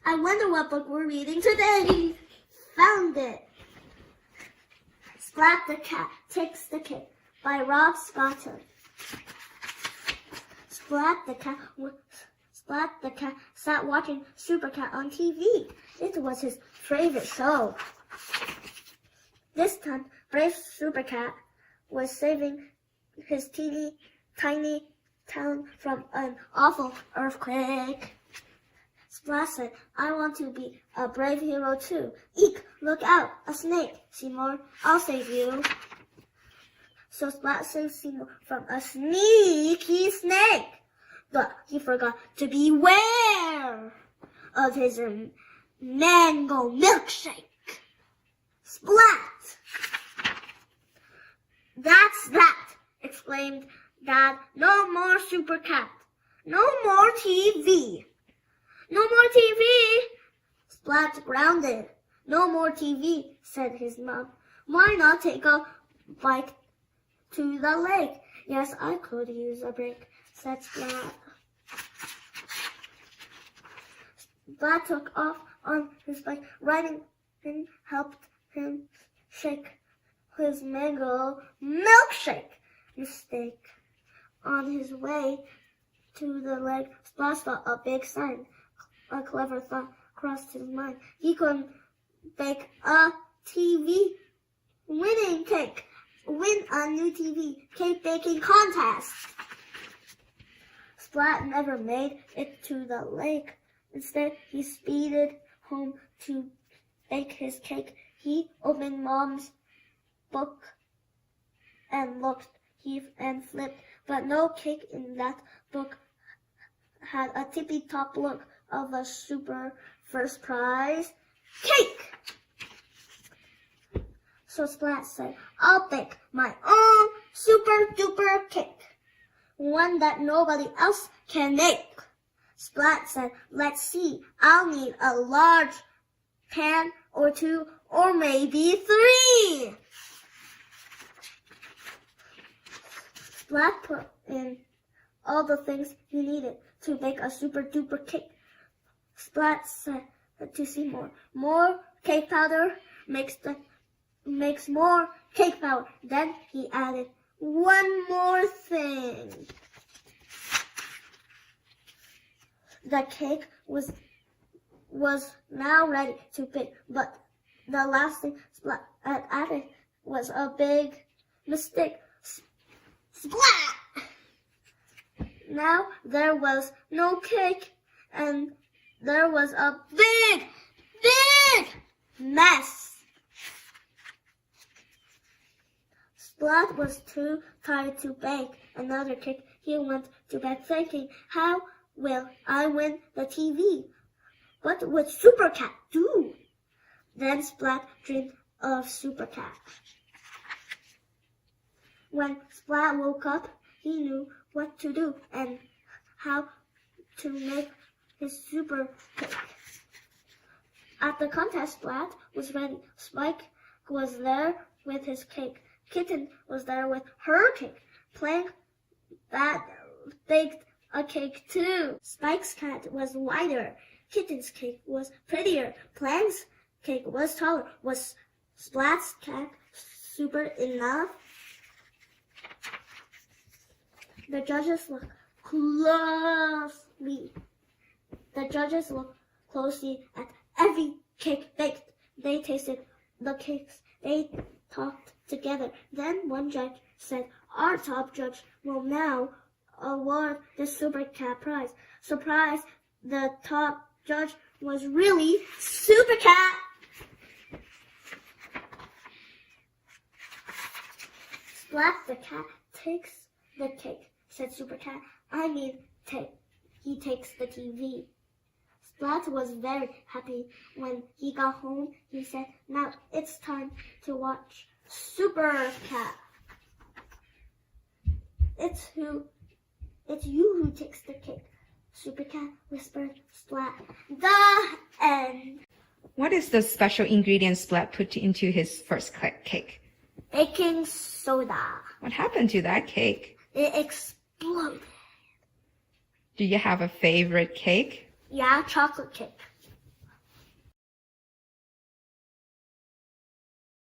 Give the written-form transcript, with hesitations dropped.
I wonder what book we're reading today. Found it. Splat the Cat Takes the Cake by Rob Scotton. Splat the Cat sat watching Super Cat on TV. It was his favorite show. This time, brave Super Cat was saving his tiny town from an awful earthquake. Splat said, I want to be a brave hero too. Eek, look out, a snake. Seymour, I'll save you. So Splat saved Seymour from a sneaky snake. But he forgot to beware of his mango milkshake. Splat! That's that, exclaimed Dad. No more Super Cat. No more TV. No more TV. Splat grounded. No more TV, said his mom. Why not take a bike to the lake? Yes, I could use a break, said Splat. Splat took off on his bike. Riding him helped him shake his mango milkshake. Mistake. On his way to the lake, Splat saw a big sign. A clever thought crossed his mind. He could bake a TV winning cake. Win a new TV cake baking contest. Splat never made it to the lake. Instead, he speeded home to bake his cake. He opened Mom's book and looked, heaved, and flipped, but no cake in that book had a tippy-top look of a super first prize cake. So Splat said, I'll bake my own super-duper cake, one that nobody else can make. Splat said, let's see, I'll need a large pan or two or maybe 3. Splat put in all the things he needed to bake a super-duper cake. Splat said to Seymour, more cake powder makes more cake powder. Then he added one more thing. The cake was now ready to bake, but the last thing Splat had added was a big mistake. Splat! Now there was no cake, and there was a big mess. Splat was too tired to bake another cake. He went to bed thinking, how will I win the TV? What would Super Cat do? Then Splat dreamed of Super Cat. When Splat woke up, he knew what to do and how to make his super cake. At the contest, Splat was ready. Spike was there with his cake. Kitten was there with her cake. Plank baked a cake too. Spike's cat was wider. Kitten's cake was prettier. Plank's cake was taller. Was Splat's cat super enough? The judges looked closely at every cake baked. They tasted the cakes. They talked together. Then one judge said, our top judge will now award the Super Cat prize. Surprise, the top judge was really Super Cat. Splat the Cat takes the cake, said Super Cat. I mean, he takes the TV. Splat was very happy. When he got home, he said, now it's time to watch Super Cat. It's you who takes the cake, Super Cat whispered Splat. The end. What is the special ingredient Splat put into his first cake? Baking soda. What happened to that cake? It exploded. Do you have a favorite cake? Yeah, chocolate cake.